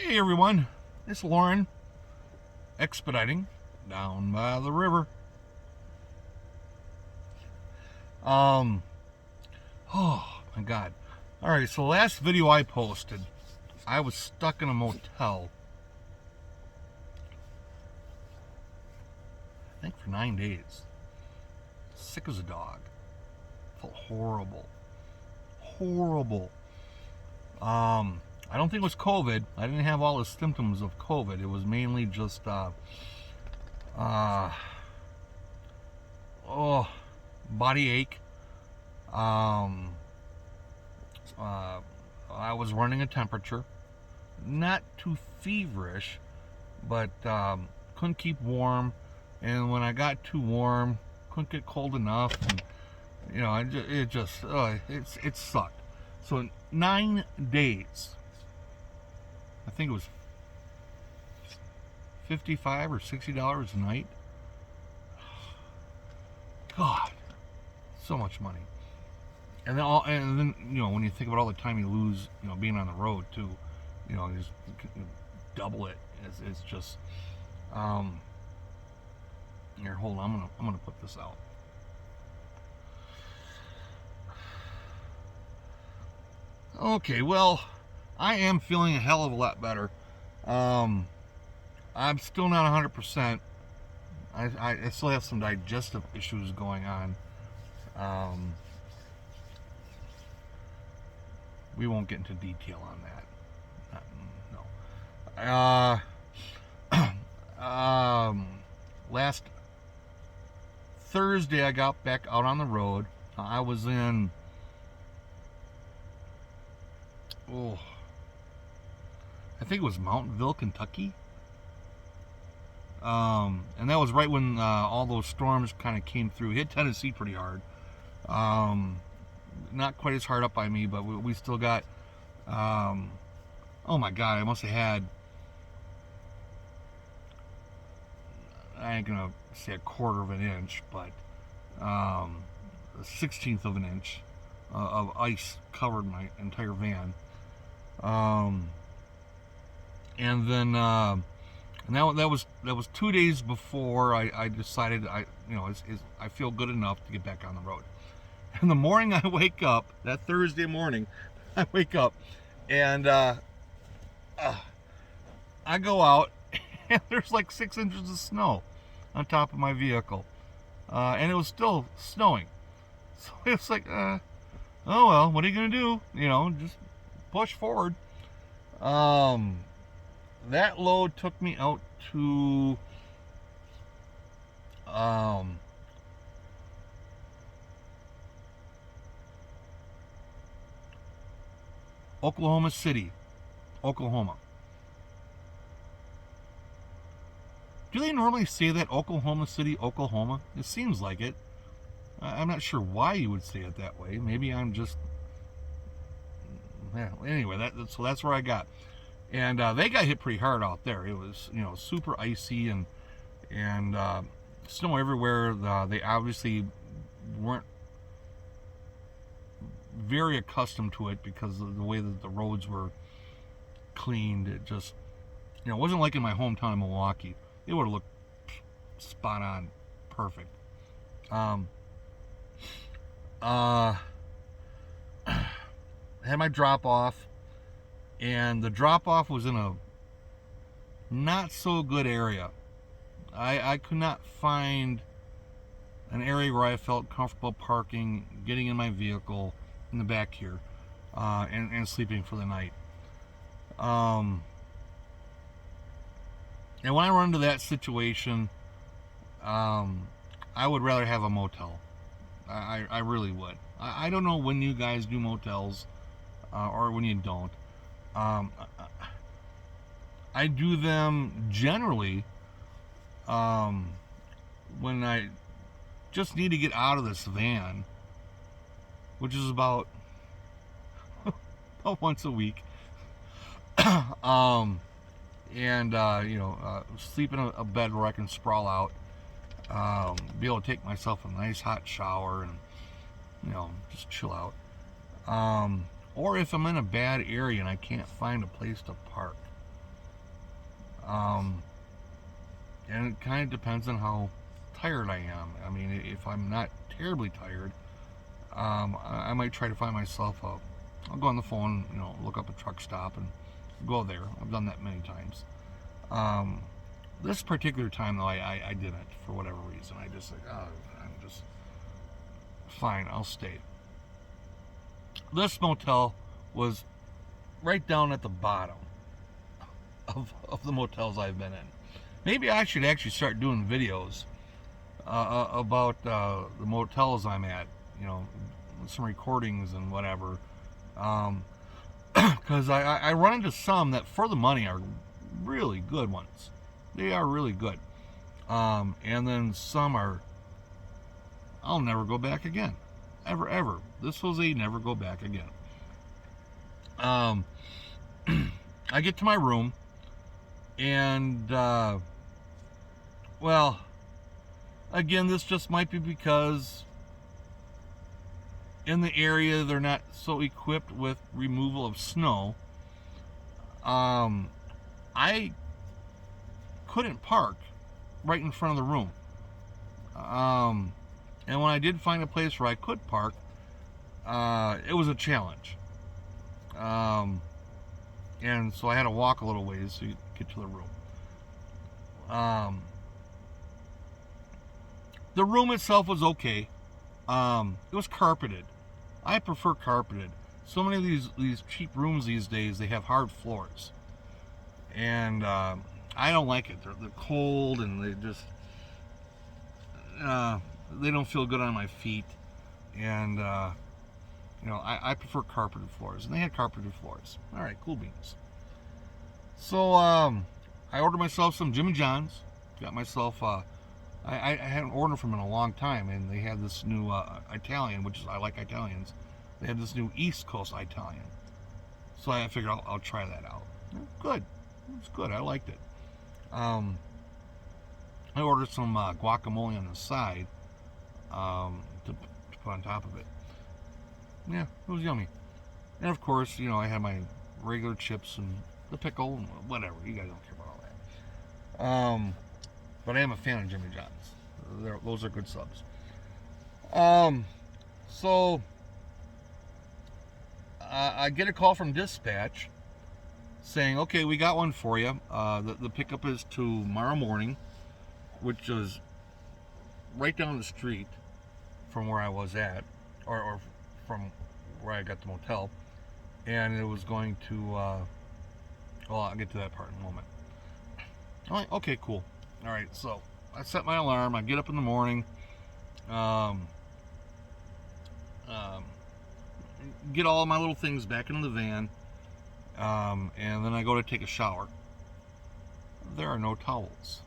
Hey everyone, it's Lauren expediting down by the river. Oh my god. Alright, so the last video I posted, I was stuck in a motel. I think for 9 days. Sick as a dog. Felt horrible. Horrible. I don't think it was COVID. I didn't have all the symptoms of COVID. It was mainly just body ache. I was running a temperature, not too feverish, but couldn't keep warm. And when I got too warm, couldn't get cold enough. And, you know, it sucked. So in 9 days, I think it was $55 or $60 a night. God, so much money. And then you know, when you think about all the time you lose, you know, being on the road too, you know, just double it. It's just here. Hold on, I'm gonna put this out. Okay, well, I am feeling a hell of a lot better. I'm still not 100%. I still have some digestive issues going on. We won't get into detail on that. No. Last Thursday I got back out on the road. I was in I think it was Mountainville, Kentucky. And that was right when all those storms kind of came through. It hit Tennessee pretty hard. Not quite as hard up by me, but we still got, oh my God, I must have had, I ain't gonna say a quarter of an inch, but a 16th of an inch of ice covered my entire van. And then and that was 2 days before I decided I feel good enough to get back on the road. And the morning I wake up, that Thursday morning, I wake up and I go out and there's like 6 inches of snow on top of my vehicle, and it was still snowing. So it's like, oh well, what are you gonna do? You know, just push forward. That load took me out to Oklahoma City, Oklahoma. Do they normally say that, Oklahoma City, Oklahoma? It seems like it. I'm not sure why you would say it that way. Maybe I'm just... Yeah, anyway, so that's where I got. And they got hit pretty hard out there. It was, you know, super icy and snow everywhere. They obviously weren't very accustomed to it because of the way that the roads were cleaned. It just, you know, it wasn't like in my hometown of Milwaukee. It would have looked spot on, perfect. Had my drop off, and the drop off was in a not so good area. I could not find an area where I felt comfortable parking, getting in my vehicle in the back here, and sleeping for the night. And when I run into that situation, I would rather have a motel. I really would. I don't know when you guys do motels, or when you don't. I do them generally when I just need to get out of this van, which is about once a week. And sleep in a bed where I can sprawl out, be able to take myself a nice hot shower and, you know, just chill out. Or if I'm in a bad area and I can't find a place to park, Um, and it kind of depends on how tired I am. I mean, if I'm not terribly tired, I might try to find myself I'll go on the phone, look up a truck stop and go there. I've done that many times. Um, this particular time though, I didn't for whatever reason. I just like, oh, I'm just fine. I'll stay. This motel was right down at the bottom of the motels I've been in. Maybe I should actually start doing videos about the motels I'm at. Some recordings and whatever. Because I run into some that for the money are really good ones. They are really good. And then some are, I'll never go back again. Ever. This was a never go back again. I get to my room and, well, again, this just might be because in the area they're not so equipped with removal of snow. I couldn't park right in front of the room. And when I did find a place where I could park, it was a challenge. And so I had to walk a little ways to get to the room. The room itself was okay. It was carpeted. I prefer carpeted. So many of these cheap rooms these days, they have hard floors. And I don't like it. They're cold and they just they don't feel good on my feet. And I prefer carpeted floors, and they had carpeted floors. All right, cool beans. So I ordered myself some Jimmy John's. Got myself I hadn't ordered from in a long time, and they had this new Italian, which is, I like Italians. They had this new East Coast Italian, so I figured I'll try that out. Good, it's good. I liked it. I ordered some guacamole on the side to put on top of it. Yeah, it was yummy. And of course, I had my regular chips and the pickle and whatever. You guys don't care about all that. But I am a fan of Jimmy John's. Those are good subs. So I get a call from dispatch saying, okay, we got one for you. The pickup is tomorrow morning, which is right down the street from where I was at, or from where I got the motel. And it was going to, well, I'll get to that part in a moment. I'm like, okay, cool. All right, so I set my alarm. I get up in the morning, get all my little things back into the van, and then I go to take a shower. There are no towels.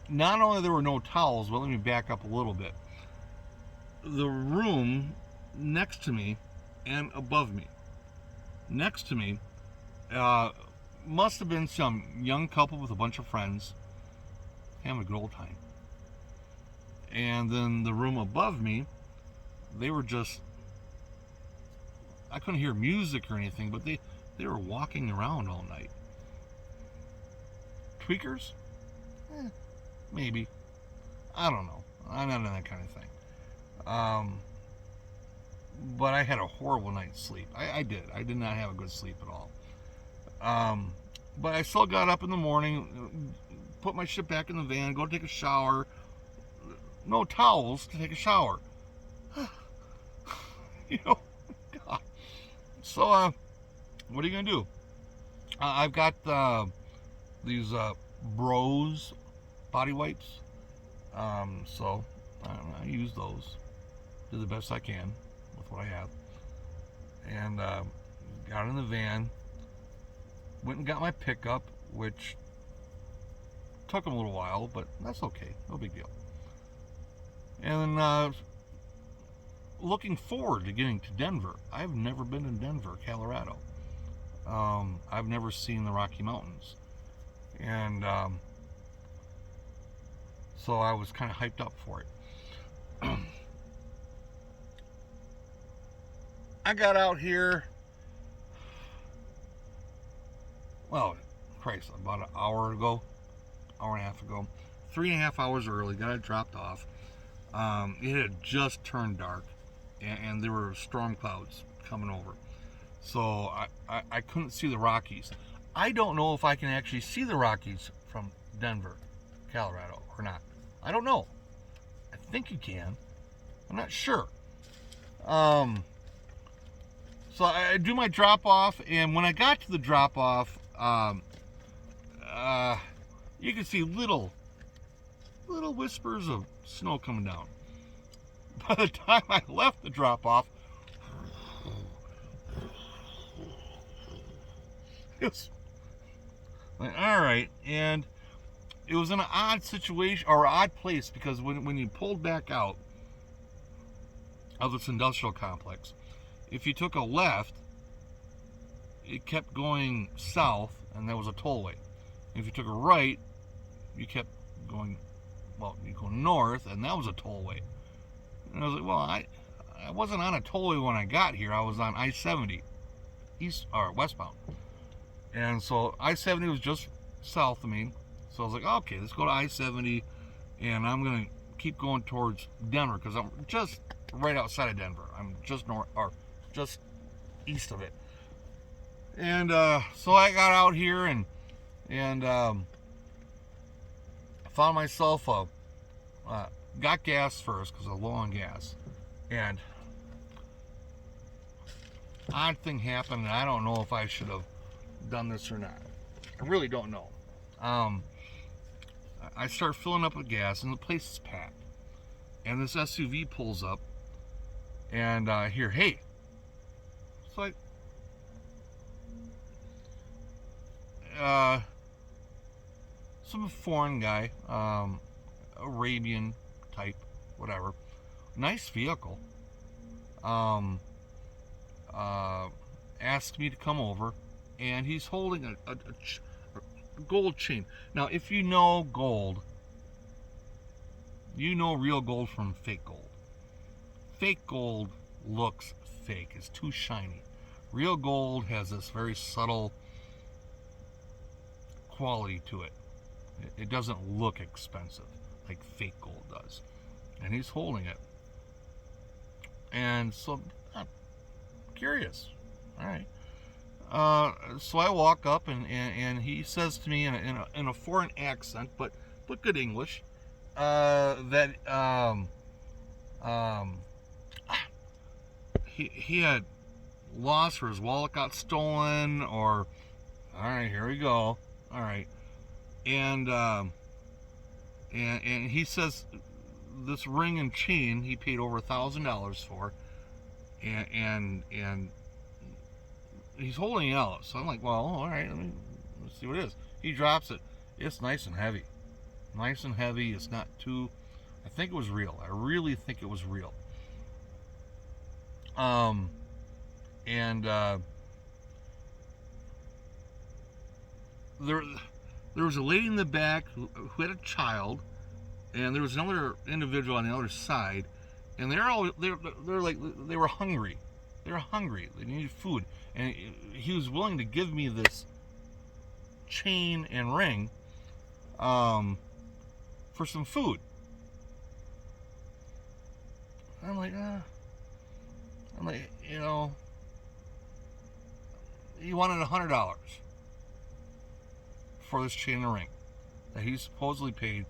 Not only there were no towels, but let me back up a little bit. The room next to me and above me, next to me, must have been some young couple with a bunch of friends having a good old time. And then the room above me, they were just, I couldn't hear music or anything, but they were walking around all night. Tweakers? Maybe. I don't know. I'm not into that kind of thing. But I had a horrible night's sleep. I did. I did not have a good sleep at all. But I still got up in the morning, put my shit back in the van, go take a shower. No towels to take a shower. God. So, what are you going to do? I've got these Bros body wipes. So, I use those. Do the best I can with what I have. And got in the van. Went and got my pickup, which took them a little while, but that's okay. No big deal. And looking forward to getting to Denver. I've never been in Denver, Colorado. I've never seen the Rocky Mountains. And so I was kind of hyped up for it. I got out here, well, Christ, about an hour ago, hour and a half ago, 3.5 hours early, got it dropped off. It had just turned dark, and there were storm clouds coming over. So I couldn't see the Rockies. I don't know if I can actually see the Rockies from Denver, Colorado, or not. I don't know. I think you can. I'm not sure. So I do my drop off, and when I got to the drop off, you can see little whispers of snow coming down. By the time I left the drop off, it was like, all right, and it was in an odd situation or odd place because when you pulled back out of this industrial complex, if you took a left, it kept going south, and there was a tollway. If you took a right, you kept going, well, you go north, and that was a tollway. And I was like, well, I wasn't on a tollway when I got here. I was on I-70, east or westbound. And so I-70 was just south of me. So I was like, okay, let's go to I-70, and I'm going to keep going towards Denver because I'm just right outside of Denver. I'm just north, or just east of it. And so I got out here and found myself got gas first because I was low on gas. And odd thing happened, and I don't know if I should have done this or not. I really don't know. I start filling up with gas, and the place is packed. And this SUV pulls up, and I hear, hey. It's like, some foreign guy, Arabian type, whatever. Nice vehicle. Asked me to come over, and he's holding a gold chain. Now, if you know gold, you know real gold from fake gold. Fake gold looks fake. It's too shiny. Real gold has this very subtle quality to it. It doesn't look expensive like fake gold does. And he's holding it. And so I'm curious. All right. So I walk up, and he says to me in a foreign accent, but good English, that he had lost, or his wallet got stolen, or all right, here we go. All right, and he says this ring and chain he paid over $1,000 for, and he's holding it out. So I'm like, well, all right, let's see what it is. He drops it. It's nice and heavy. Nice and heavy. It's not too, I think it was real. I really think it was real. There was a lady in the back who had a child, and there was another individual on the other side, and they're like, they were hungry. They were hungry. They needed food, and he was willing to give me this chain and ring for some food. I'm like, you know, he wanted $100 for this chain and ring that he supposedly paid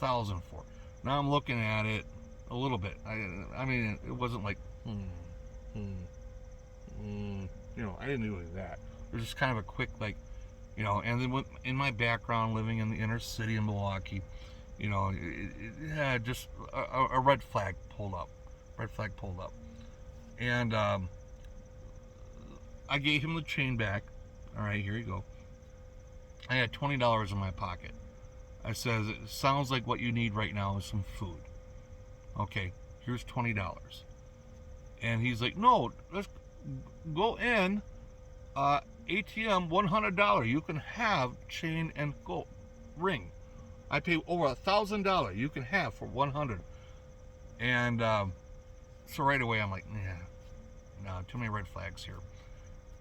$1,000 for. Now I'm looking at it a little bit. I mean, it wasn't like, you know, I didn't do that. It was just kind of a quick, like, you know, and then in my background, living in the inner city of Milwaukee, you know, it had just a red flag pulled up. Red flag pulled up. And I gave him the chain back. All right, here you go. I had $20 in my pocket. I says, it sounds like what you need right now is some food. Okay, here's $20. And he's like, no, let's go in, ATM, $100. You can have chain and gold ring. I pay over $1,000. You can have for $100. And so right away I'm like, yeah, no, too many red flags here.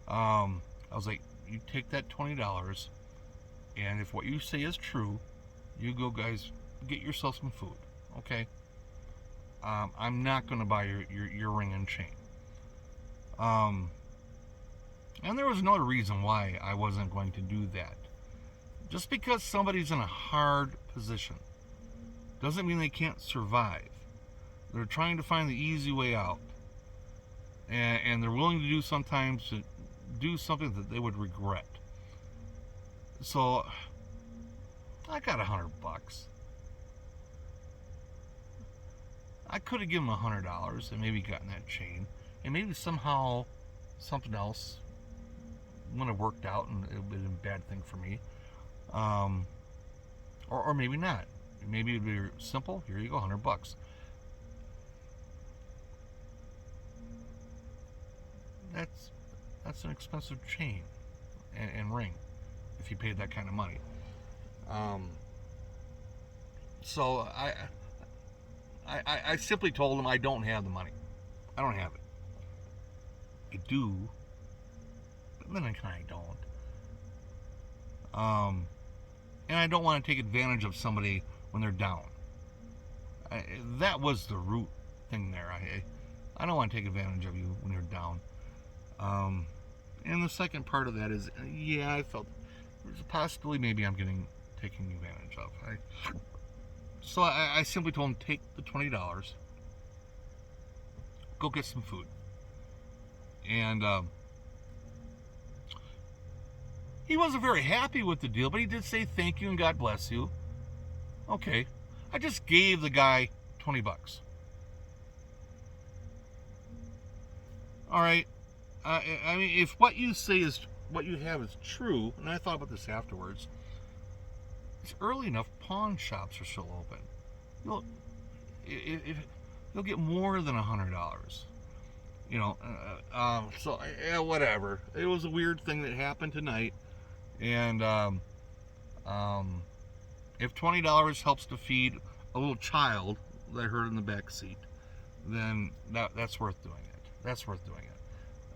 I was like, you take that $20, and if what you say is true, you go, guys, get yourself some food, okay? I'm not going to buy your ring and chain. And there was no reason why I wasn't going to do that. Just because somebody's in a hard position doesn't mean they can't survive. They're trying to find the easy way out. And they're willing to do sometimes to do something that they would regret. So I got $100. I could have given them $100 and maybe gotten that chain, and maybe somehow something else would have worked out and it would have been a bad thing for me. Or maybe not. Maybe it'd be simple. Here you go, $100. That's an expensive chain and ring if you paid that kind of money. So I simply told him I don't have the money. I don't have it. I do, but then again I don't. And I don't want to take advantage of somebody when they're down. That was the root thing there. I don't want to take advantage of you when you're down. And the second part of that is, yeah, I felt there's a possibility maybe I'm taking advantage of. So I simply told him, take the $20, go get some food. And he wasn't very happy with the deal, but he did say thank you and God bless you. Okay, I just gave the guy $20. All right. I mean, if what you say is what you have is true, and I thought about this afterwards, it's early enough. Pawn shops are still open. You'll get more than $100. You know, so yeah, whatever. It was a weird thing that happened tonight, and if $20 helps to feed a little child that I heard in the back seat, then that's worth doing it. That's worth doing it.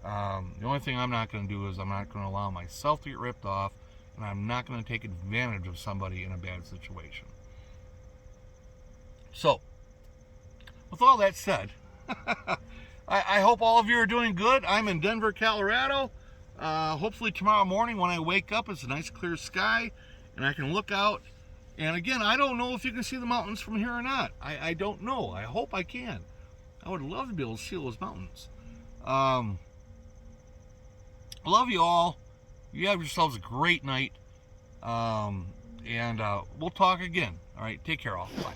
The only thing I'm not going to do is I'm not going to allow myself to get ripped off, and I'm not going to take advantage of somebody in a bad situation. So, with all that said, I hope all of you are doing good. I'm in Denver, Colorado. Hopefully tomorrow morning when I wake up, it's a nice clear sky, and I can look out. And again, I don't know if you can see the mountains from here or not. I don't know. I hope I can. I would love to be able to see those mountains. I love you all. You have yourselves a great night. And we'll talk again. All right, take care all. Bye.